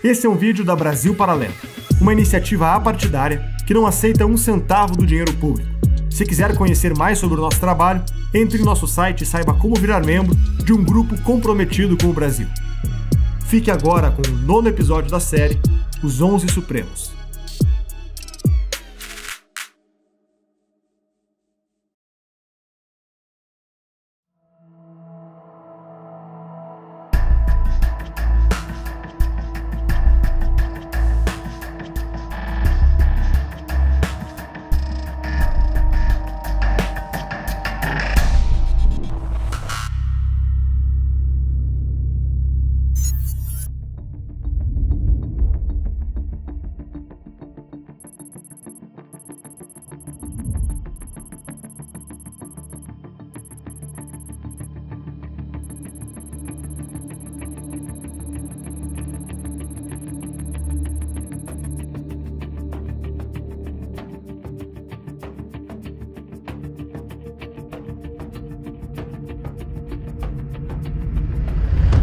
Esse é um vídeo da Brasil Paralelo, uma iniciativa apartidária que não aceita um centavo do dinheiro público. Se quiser conhecer mais sobre o nosso trabalho, entre em nosso site e saiba como virar membro de um grupo comprometido com o Brasil. Fique agora com o 9º episódio da série Os 11 Supremos.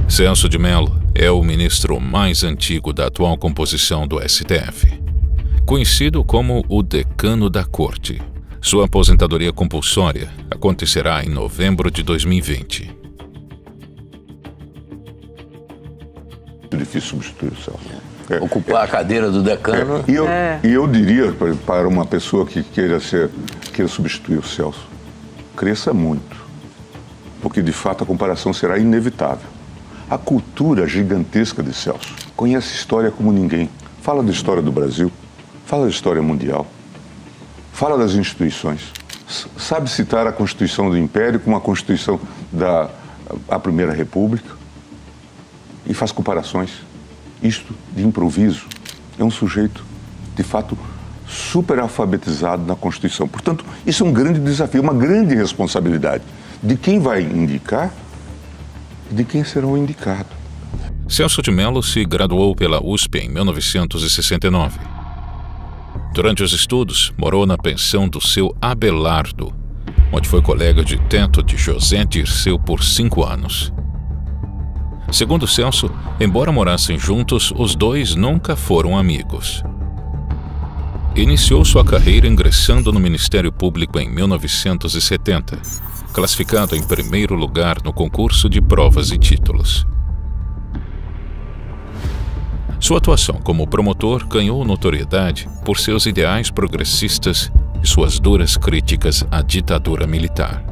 Celso de Mello é o ministro mais antigo da atual composição do STF, conhecido como o decano da corte. Sua aposentadoria compulsória acontecerá em novembro de 2020. É difícil substituir o Celso. Ocupar a cadeira do decano. E eu diria para uma pessoa que queira substituir o Celso, cresça muito, porque de fato a comparação será inevitável. A cultura gigantesca de Celso conhece a história como ninguém. Fala da história do Brasil, fala da história mundial, fala das instituições. Sabe citar a Constituição do Império com a Constituição da Primeira República e faz comparações. Isto de improviso. É um sujeito, de fato, super alfabetizado na Constituição. Portanto, isso é um grande desafio, uma grande responsabilidade de quem vai indicar, de quem será o indicado. Celso de Mello se graduou pela USP em 1969. Durante os estudos, morou na pensão do seu Abelardo, onde foi colega de teto de José Dirceu por 5 anos. Segundo Celso, embora morassem juntos, os dois nunca foram amigos. Iniciou sua carreira ingressando no Ministério Público em 1970, classificado em primeiro lugar no concurso de provas e títulos. Sua atuação como promotor ganhou notoriedade por seus ideais progressistas e suas duras críticas à ditadura militar.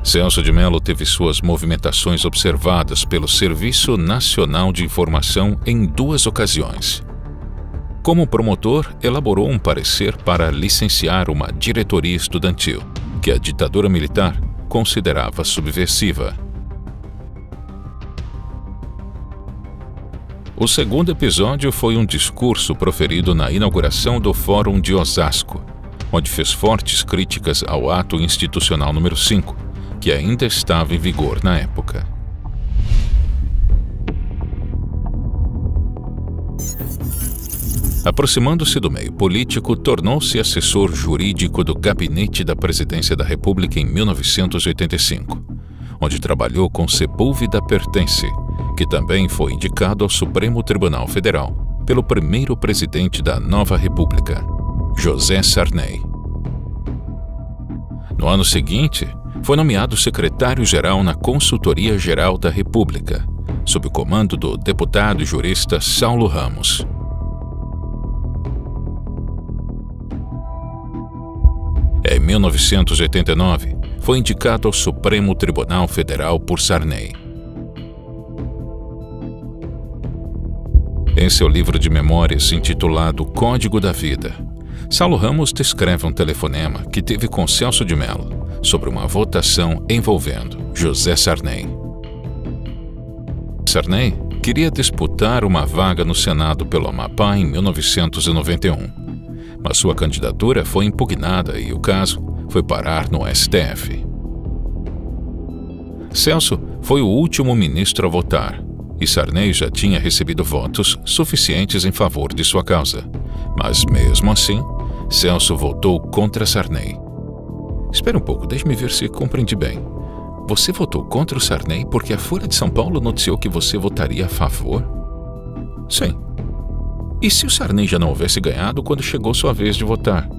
Celso de Mello teve suas movimentações observadas pelo Serviço Nacional de Informação em 2 ocasiões. Como promotor, elaborou um parecer para licenciar uma diretoria estudantil, que a ditadura militar considerava subversiva. O segundo episódio foi um discurso proferido na inauguração do Fórum de Osasco, onde fez fortes críticas ao Ato Institucional número 5, que ainda estava em vigor na época. Aproximando-se do meio político, tornou-se assessor jurídico do Gabinete da Presidência da República em 1985, onde trabalhou com Sepúlveda Pertence, que também foi indicado ao Supremo Tribunal Federal pelo primeiro presidente da nova República, José Sarney. No ano seguinte, foi nomeado secretário-geral na Consultoria Geral da República, sob o comando do deputado e jurista Saulo Ramos. Em 1989, foi indicado ao Supremo Tribunal Federal por Sarney. Em seu livro de memórias intitulado Código da Vida, Saulo Ramos descreve um telefonema que teve com Celso de Mello sobre uma votação envolvendo José Sarney. Sarney queria disputar uma vaga no Senado pelo Amapá em 1991. Mas sua candidatura foi impugnada e o caso foi parar no STF. Celso foi o último ministro a votar, e Sarney já tinha recebido votos suficientes em favor de sua causa. Mas mesmo assim, Celso votou contra Sarney. Espera um pouco, deixe-me ver se compreendi bem. Você votou contra o Sarney porque a Folha de São Paulo noticiou que você votaria a favor? Sim. E se o Sarney já não houvesse ganhado quando chegou sua vez de votar?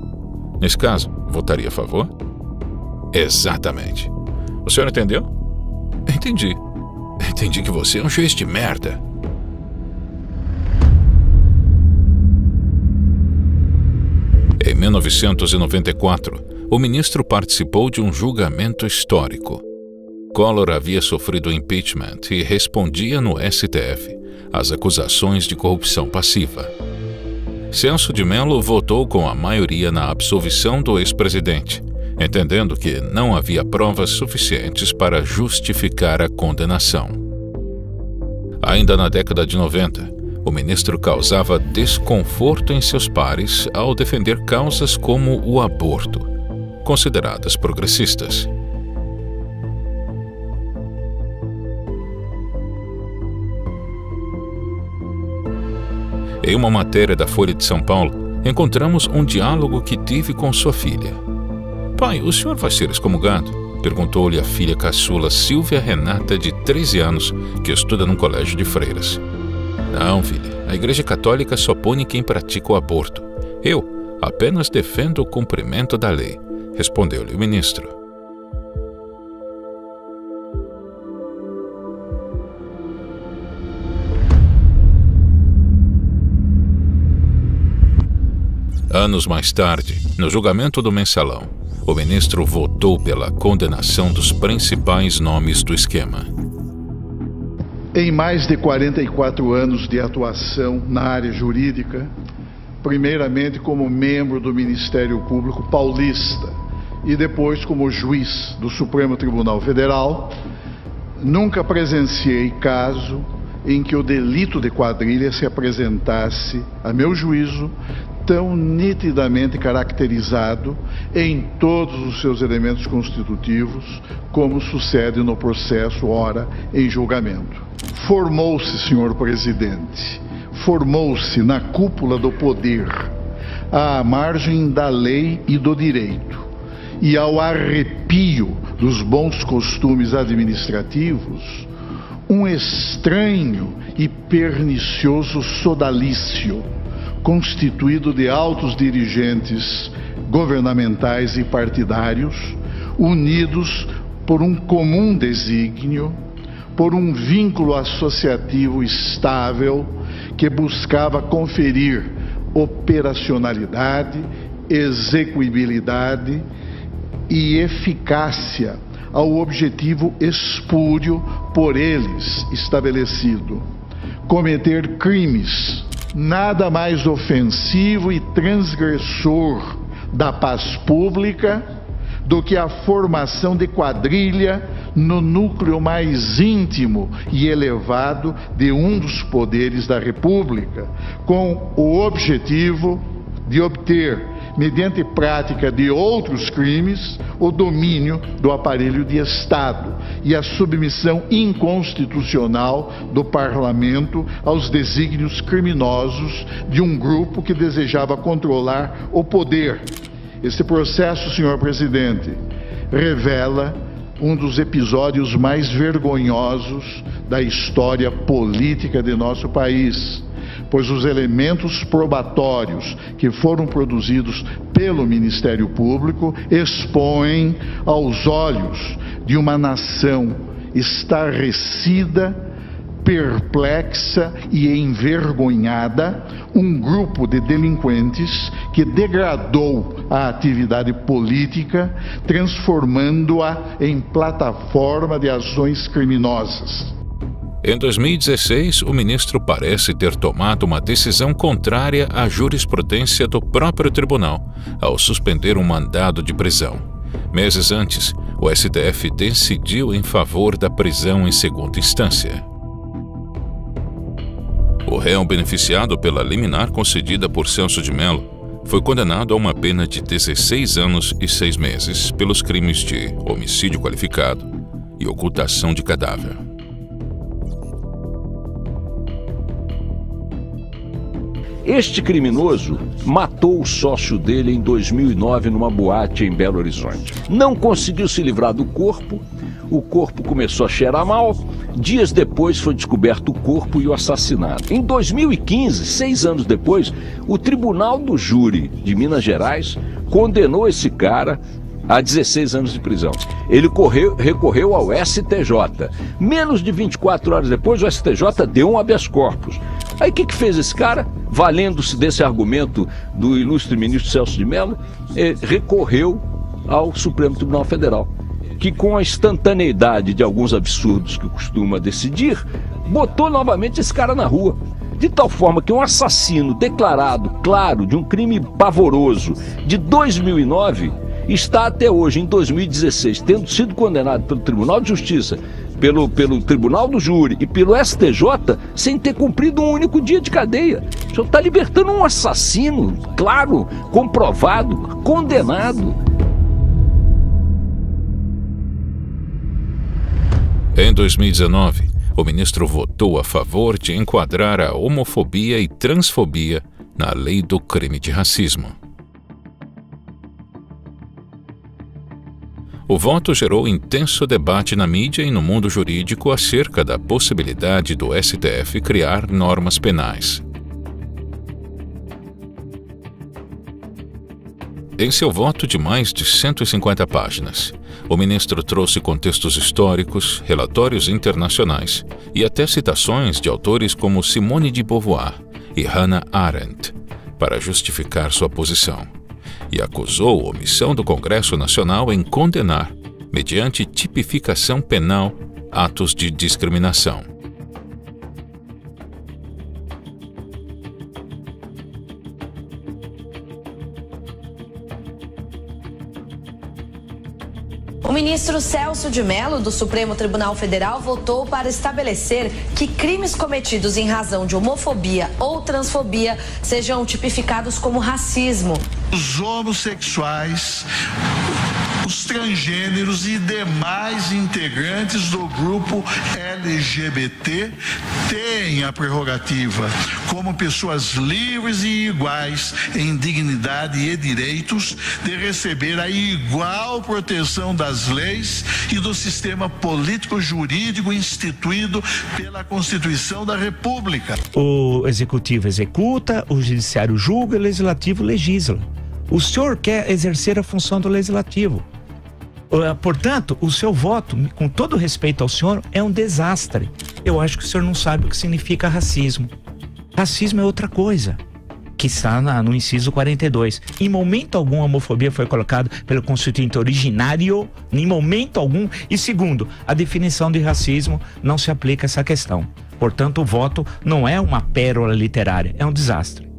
Nesse caso, votaria a favor? Exatamente. O senhor entendeu? Entendi. Entendi que você é um juiz de merda. Em 1994, o ministro participou de um julgamento histórico. Collor havia sofrido impeachment e respondia no STF às acusações de corrupção passiva. Celso de Mello votou com a maioria na absolvição do ex-presidente, entendendo que não havia provas suficientes para justificar a condenação. Ainda na década de 90, o ministro causava desconforto em seus pares ao defender causas como o aborto, consideradas progressistas. Em uma matéria da Folha de São Paulo, encontramos um diálogo que tive com sua filha. "Pai, o senhor vai ser excomungado?" perguntou-lhe a filha caçula Silvia Renata, de 13 anos, que estuda num colégio de freiras. "Não, filha, a Igreja Católica só pune quem pratica o aborto. Eu apenas defendo o cumprimento da lei", respondeu-lhe o ministro. Anos mais tarde, no julgamento do Mensalão, o ministro votou pela condenação dos principais nomes do esquema. Em mais de 44 anos de atuação na área jurídica, primeiramente como membro do Ministério Público Paulista e depois como juiz do Supremo Tribunal Federal, nunca presenciei caso em que o delito de quadrilha se apresentasse, a meu juízo, tão nitidamente caracterizado em todos os seus elementos constitutivos, como sucede no processo ora em julgamento. Formou-se, senhor presidente, formou-se na cúpula do poder, à margem da lei e do direito, e ao arrepio dos bons costumes administrativos, um estranho e pernicioso sodalício, constituído de altos dirigentes governamentais e partidários, unidos por um comum desígnio, por um vínculo associativo estável que buscava conferir operacionalidade, execuibilidade e eficácia ao objetivo espúrio por eles estabelecido: cometer crimes nada mais ofensivo e transgressor da paz pública do que a formação de quadrilha no núcleo mais íntimo e elevado de um dos poderes da República, com o objetivo de obter, mediante prática de outros crimes, o domínio do aparelho de Estado e a submissão inconstitucional do Parlamento aos desígnios criminosos de um grupo que desejava controlar o poder. Este processo, senhor presidente, revela um dos episódios mais vergonhosos da história política de nosso país, pois os elementos probatórios que foram produzidos pelo Ministério Público expõem aos olhos de uma nação estarrecida, perplexa e envergonhada, um grupo de delinquentes que degradou a atividade política, transformando-a em plataforma de ações criminosas. Em 2016, o ministro parece ter tomado uma decisão contrária à jurisprudência do próprio tribunal, ao suspender um mandado de prisão. Meses antes, o STF decidiu em favor da prisão em segunda instância. O réu beneficiado pela liminar concedida por Celso de Mello foi condenado a uma pena de 16 anos e 6 meses pelos crimes de homicídio qualificado e ocultação de cadáver. Este criminoso matou o sócio dele em 2009 numa boate em Belo Horizonte. Não conseguiu se livrar do corpo. o corpo começou a cheirar mal. Dias depois foi descoberto o corpo e o assassinato. Em 2015, 6 anos depois, o Tribunal do Júri de Minas Gerais condenou esse cara a 16 anos de prisão. Ele recorreu ao STJ. Menos de 24 horas depois, o STJ deu um habeas corpus. Aí o que fez esse cara? Valendo-se desse argumento do ilustre ministro Celso de Mello, recorreu ao Supremo Tribunal Federal, que com a instantaneidade de alguns absurdos que costuma decidir, botou novamente esse cara na rua. De tal forma que um assassino declarado, claro, de um crime pavoroso de 2009, está até hoje, em 2016, tendo sido condenado pelo Tribunal de Justiça, pelo Tribunal do Júri e pelo STJ, sem ter cumprido um único dia de cadeia. O senhor está libertando um assassino, claro, comprovado, condenado. Em 2019, o ministro votou a favor de enquadrar a homofobia e transfobia na lei do crime de racismo. O voto gerou intenso debate na mídia e no mundo jurídico acerca da possibilidade do STF criar normas penais. Em seu voto de mais de 150 páginas, o ministro trouxe contextos históricos, relatórios internacionais e até citações de autores como Simone de Beauvoir e Hannah Arendt para justificar sua posição, e acusou a omissão do Congresso Nacional em condenar, mediante tipificação penal, atos de discriminação. O ministro Celso de Mello, do Supremo Tribunal Federal, votou para estabelecer que crimes cometidos em razão de homofobia ou transfobia sejam tipificados como racismo. Os homossexuais, os transgêneros e demais integrantes do grupo LGBT têm a prerrogativa, como pessoas livres e iguais em dignidade e direitos, de receber a igual proteção das leis e do sistema político-jurídico instituído pela Constituição da República. O Executivo executa, o Judiciário julga, o Legislativo legisla. O senhor quer exercer a função do Legislativo. Portanto, o seu voto, com todo respeito ao senhor, é um desastre. Eu acho que o senhor não sabe o que significa racismo. Racismo é outra coisa, que está no inciso 42. Em momento algum a homofobia foi colocada pelo constituinte originário, em momento algum. E segundo, a definição de racismo não se aplica a essa questão. Portanto, o voto não é uma pérola literária, é um desastre.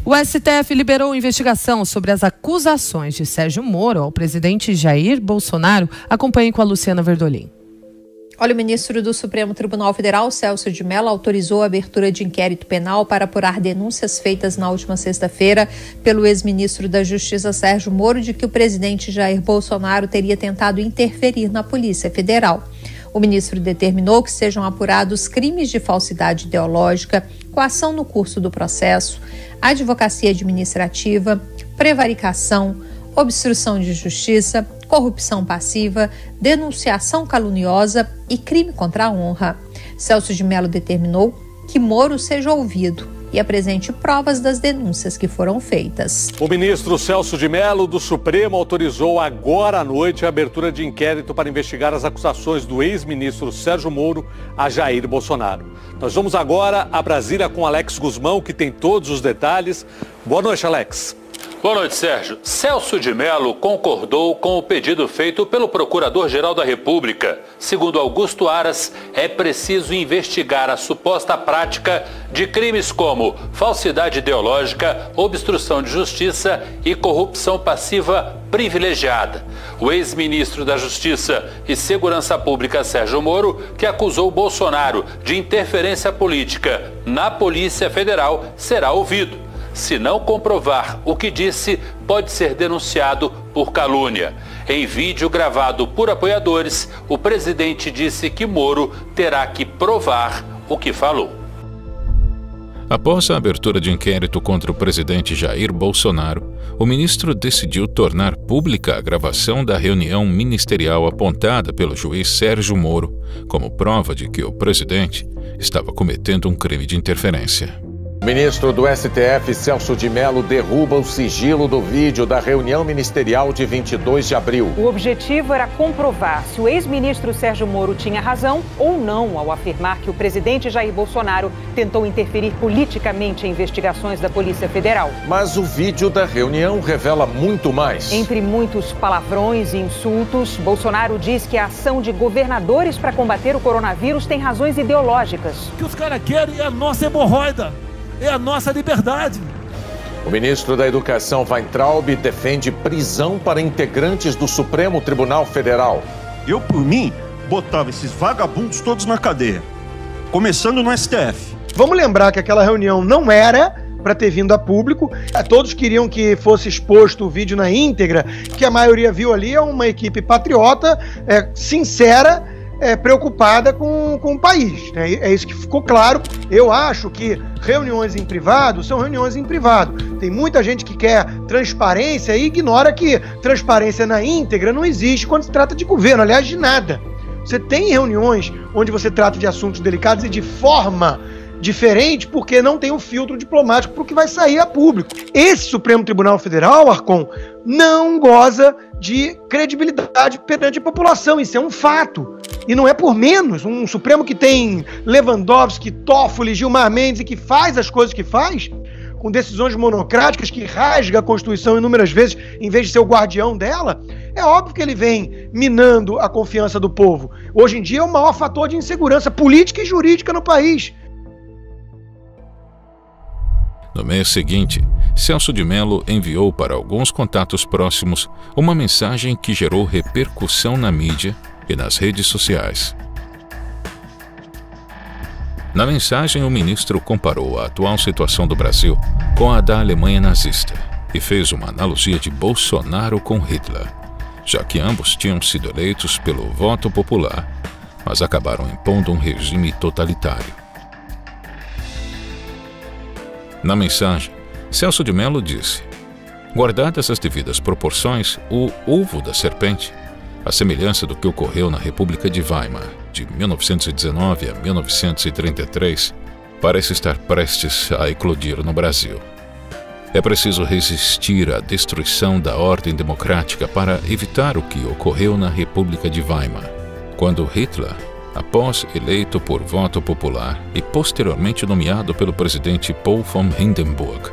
O STF liberou investigação sobre as acusações de Sérgio Moro ao presidente Jair Bolsonaro. Acompanhe com a Luciana Verdolim. Olha, o ministro do Supremo Tribunal Federal, Celso de Mello, autorizou a abertura de inquérito penal para apurar denúncias feitas na última sexta-feira pelo ex-ministro da Justiça, Sérgio Moro, de que o presidente Jair Bolsonaro teria tentado interferir na Polícia Federal. O ministro determinou que sejam apurados crimes de falsidade ideológica, coação no curso do processo, advocacia administrativa, prevaricação, obstrução de justiça, corrupção passiva, denunciação caluniosa e crime contra a honra. Celso de Mello determinou que Moro seja ouvido e apresente provas das denúncias que foram feitas. O ministro Celso de Mello, do Supremo, autorizou agora à noite a abertura de inquérito para investigar as acusações do ex-ministro Sérgio Moro a Jair Bolsonaro. Nós vamos agora a Brasília com Alex Guzmão, que tem todos os detalhes. Boa noite, Alex. Boa noite, Sérgio. Celso de Mello concordou com o pedido feito pelo Procurador-Geral da República. Segundo Augusto Aras, é preciso investigar a suposta prática de crimes como falsidade ideológica, obstrução de justiça e corrupção passiva privilegiada. O ex-ministro da Justiça e Segurança Pública, Sérgio Moro, que acusou Bolsonaro de interferência política na Polícia Federal, será ouvido. Se não comprovar o que disse, pode ser denunciado por calúnia. Em vídeo gravado por apoiadores, o presidente disse que Moro terá que provar o que falou. Após a abertura de inquérito contra o presidente Jair Bolsonaro, o ministro decidiu tornar pública a gravação da reunião ministerial apontada pelo juiz Sérgio Moro como prova de que o presidente estava cometendo um crime de interferência. O ministro do STF, Celso de Mello, derruba o sigilo do vídeo da reunião ministerial de 22 de abril. O objetivo era comprovar se o ex-ministro Sérgio Moro tinha razão ou não ao afirmar que o presidente Jair Bolsonaro tentou interferir politicamente em investigações da Polícia Federal. Mas o vídeo da reunião revela muito mais. Entre muitos palavrões e insultos, Bolsonaro diz que a ação de governadores para combater o coronavírus tem razões ideológicas. O que os caras querem é a nossa hemorroida. É a nossa liberdade. O ministro da Educação, Weintraub, defende prisão para integrantes do Supremo Tribunal Federal. Eu, por mim, botava esses vagabundos todos na cadeia, começando no STF. Vamos lembrar que aquela reunião não era para ter vindo a público. Todos queriam que fosse exposto o vídeo na íntegra, que a maioria viu ali é uma equipe patriota, sincera, preocupada com o país. É isso que ficou claro. Eu acho que reuniões em privado são reuniões em privado. Tem muita gente que quer transparência e ignora que transparência na íntegra não existe quando se trata de governo, aliás, de nada. Você tem reuniões onde você trata de assuntos delicados e de forma diferente porque não tem um filtro diplomático para o que vai sair a público. Esse Supremo Tribunal Federal, Arcon, não goza de credibilidade perante a população. Isso é um fato. E não é por menos. Um Supremo que tem Lewandowski, Toffoli, Gilmar Mendes e que faz as coisas que faz, com decisões monocráticas, que rasga a Constituição inúmeras vezes em vez de ser o guardião dela, é óbvio que ele vem minando a confiança do povo. Hoje em dia é o maior fator de insegurança política e jurídica no país. No mês seguinte, Celso de Mello enviou para alguns contatos próximos uma mensagem que gerou repercussão na mídia e nas redes sociais. Na mensagem, o ministro comparou a atual situação do Brasil com a da Alemanha nazista e fez uma analogia de Bolsonaro com Hitler, já que ambos tinham sido eleitos pelo voto popular, mas acabaram impondo um regime totalitário. Na mensagem, Celso de Mello disse: guardadas as devidas proporções, o ovo da serpente, a semelhança do que ocorreu na República de Weimar, de 1919 a 1933, parece estar prestes a eclodir no Brasil. É preciso resistir à destruição da ordem democrática para evitar o que ocorreu na República de Weimar, quando Hitler, após eleito por voto popular e posteriormente nomeado pelo presidente Paul von Hindenburg,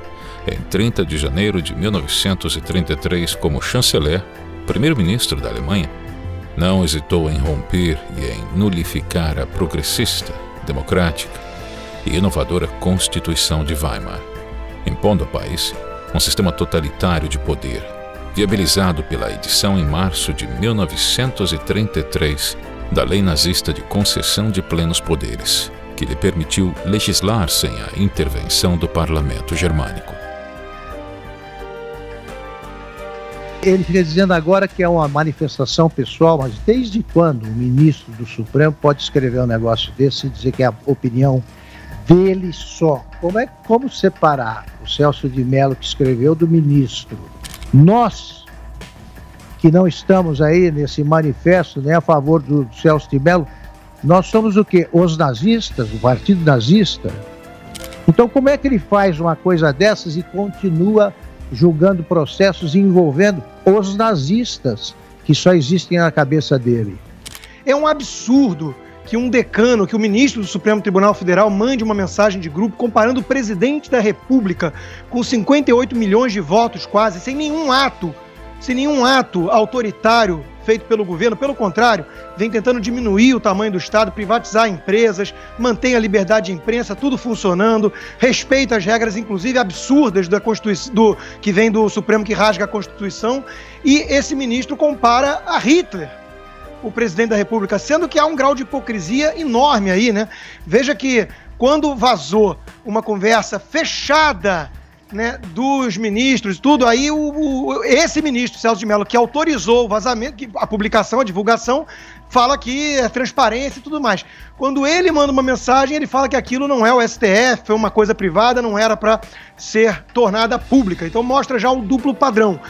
em 30 de janeiro de 1933 como chanceler, primeiro-ministro da Alemanha, não hesitou em romper e em nulificar a progressista, democrática e inovadora Constituição de Weimar, impondo ao país um sistema totalitário de poder, viabilizado pela edição em março de 1933 da lei nazista de concessão de plenos poderes, que lhe permitiu legislar sem a intervenção do parlamento germânico. Ele fica dizendo agora que é uma manifestação pessoal, mas desde quando o ministro do Supremo pode escrever um negócio desse e dizer que é a opinião dele só? Como separar o Celso de Mello que escreveu do ministro? Nós, que não estamos aí nesse manifesto nem a favor do Celso de Mello, nós somos o quê? Os nazistas, o partido nazista. Então como é que ele faz uma coisa dessas e continua julgando processos envolvendo os nazistas, que só existem na cabeça dele? É um absurdo que um decano, que o ministro do Supremo Tribunal Federal mande uma mensagem de grupo comparando o presidente da República com 58 milhões de votos quase, sem nenhum ato autoritário feito pelo governo. Pelo contrário, vem tentando diminuir o tamanho do Estado, privatizar empresas, mantém a liberdade de imprensa, tudo funcionando, respeita as regras, inclusive absurdas da Constituição, que vem do Supremo, que rasga a Constituição, e esse ministro compara a Hitler, o presidente da República, sendo que há um grau de hipocrisia enorme aí, né? Veja que quando vazou uma conversa fechada né, dos ministros, tudo, aí esse ministro, Celso de Mello, que autorizou o vazamento, a publicação, a divulgação, fala que é transparência e tudo mais. Quando ele manda uma mensagem, ele fala que aquilo não é o STF, é uma coisa privada, não era para ser tornada pública. Então mostra já o duplo padrão.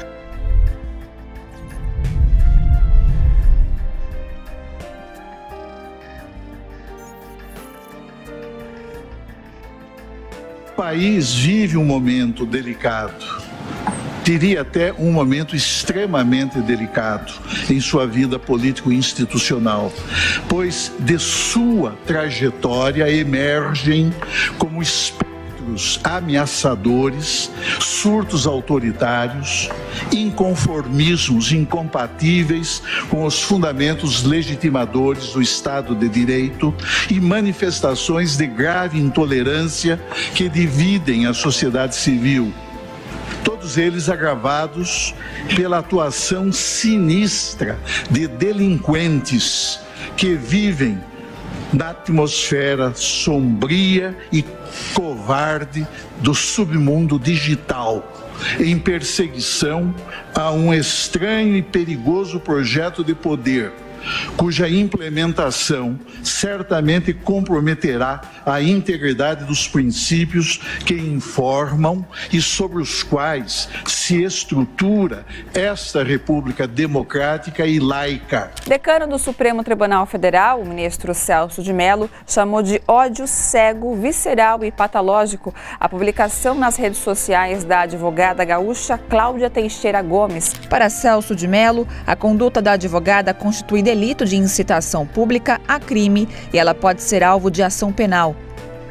O país vive um momento delicado, diria até um momento extremamente delicado em sua vida político-institucional, pois de sua trajetória emergem como espectros ameaçadores, surtos autoritários, inconformismos incompatíveis com os fundamentos legitimadores do Estado de Direito e manifestações de grave intolerância que dividem a sociedade civil. Todos eles agravados pela atuação sinistra de delinquentes que vivem na atmosfera sombria e covarde do submundo digital, em perseguição a um estranho e perigoso projeto de poder, cuja implementação certamente comprometerá a integridade dos princípios que informam e sobre os quais se estrutura esta República democrática e laica. Decano do Supremo Tribunal Federal, o ministro Celso de Mello, chamou de ódio cego, visceral e patológico a publicação nas redes sociais da advogada gaúcha Cláudia Teixeira Gomes. Para Celso de Mello, a conduta da advogada constitui delito de incitação pública a crime e ela pode ser alvo de ação penal.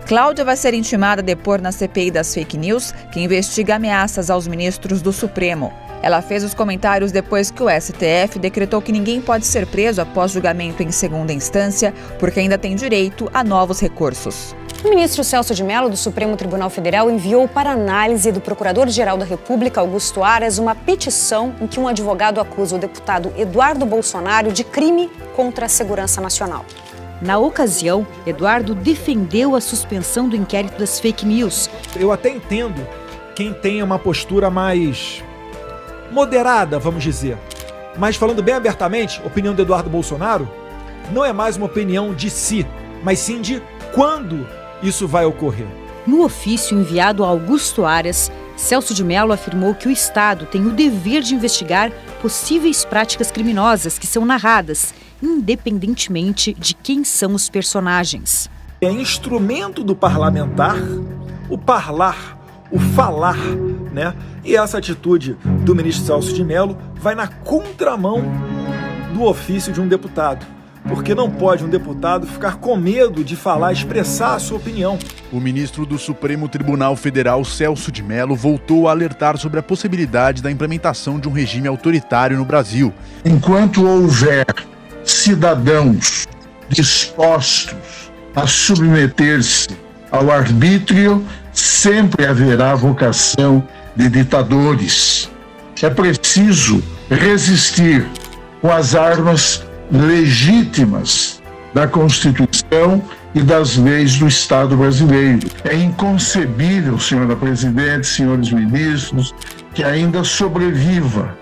Cláudia vai ser intimada a depor na CPI das fake news, que investiga ameaças aos ministros do Supremo. Ela fez os comentários depois que o STF decretou que ninguém pode ser preso após julgamento em segunda instância, porque ainda tem direito a novos recursos. O ministro Celso de Mello, do Supremo Tribunal Federal, enviou para análise do Procurador-Geral da República, Augusto Aras, uma petição em que um advogado acusa o deputado Eduardo Bolsonaro de crime contra a segurança nacional. Na ocasião, Eduardo defendeu a suspensão do inquérito das fake news. Eu até entendo quem tenha uma postura mais moderada, vamos dizer. Mas falando bem abertamente, a opinião do Eduardo Bolsonaro não é mais uma opinião de si, mas sim de quando isso vai ocorrer. No ofício enviado a Augusto Aras, Celso de Mello afirmou que o Estado tem o dever de investigar possíveis práticas criminosas que são narradas, independentemente de quem são os personagens. É instrumento do parlamentar o parlar, o falar, né? E essa atitude do ministro Celso de Mello vai na contramão do ofício de um deputado. Porque não pode um deputado ficar com medo de falar, expressar a sua opinião. O ministro do Supremo Tribunal Federal, Celso de Mello, voltou a alertar sobre a possibilidade da implementação de um regime autoritário no Brasil. Enquanto houver cidadãos dispostos a submeter-se ao arbítrio, sempre haverá vocação de ditadores. É preciso resistir com as armas legítimas da Constituição e das leis do Estado brasileiro. É inconcebível, senhora presidente, senhores ministros, que ainda sobreviva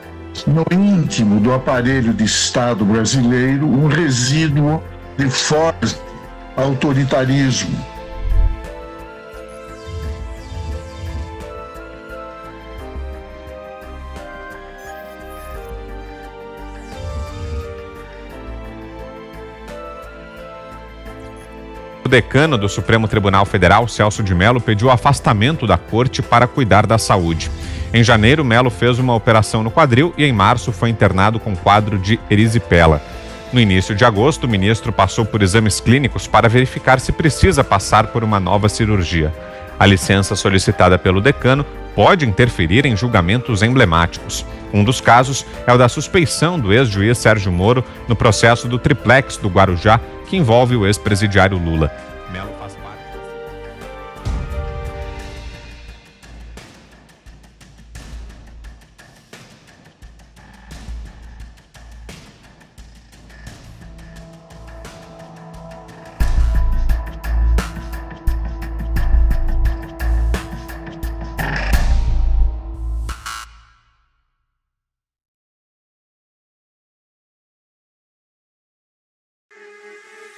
no íntimo do aparelho de Estado brasileiro um resíduo de forte autoritarismo. O decano do Supremo Tribunal Federal, Celso de Mello, pediu o afastamento da corte para cuidar da saúde. Em janeiro, Mello fez uma operação no quadril e em março foi internado com quadro de erisipela. No início de agosto, o ministro passou por exames clínicos para verificar se precisa passar por uma nova cirurgia. A licença solicitada pelo decano pode interferir em julgamentos emblemáticos. Um dos casos é o da suspeição do ex-juiz Sérgio Moro no processo do triplex do Guarujá, que envolve o ex-presidiário Lula. Mello faz parte.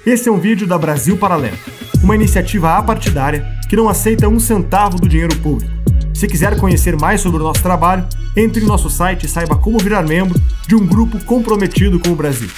Esse é um vídeo da Brasil Paralelo, uma iniciativa apartidária que não aceita um centavo do dinheiro público. Se quiser conhecer mais sobre o nosso trabalho, entre em nosso site e saiba como virar membro de um grupo comprometido com o Brasil.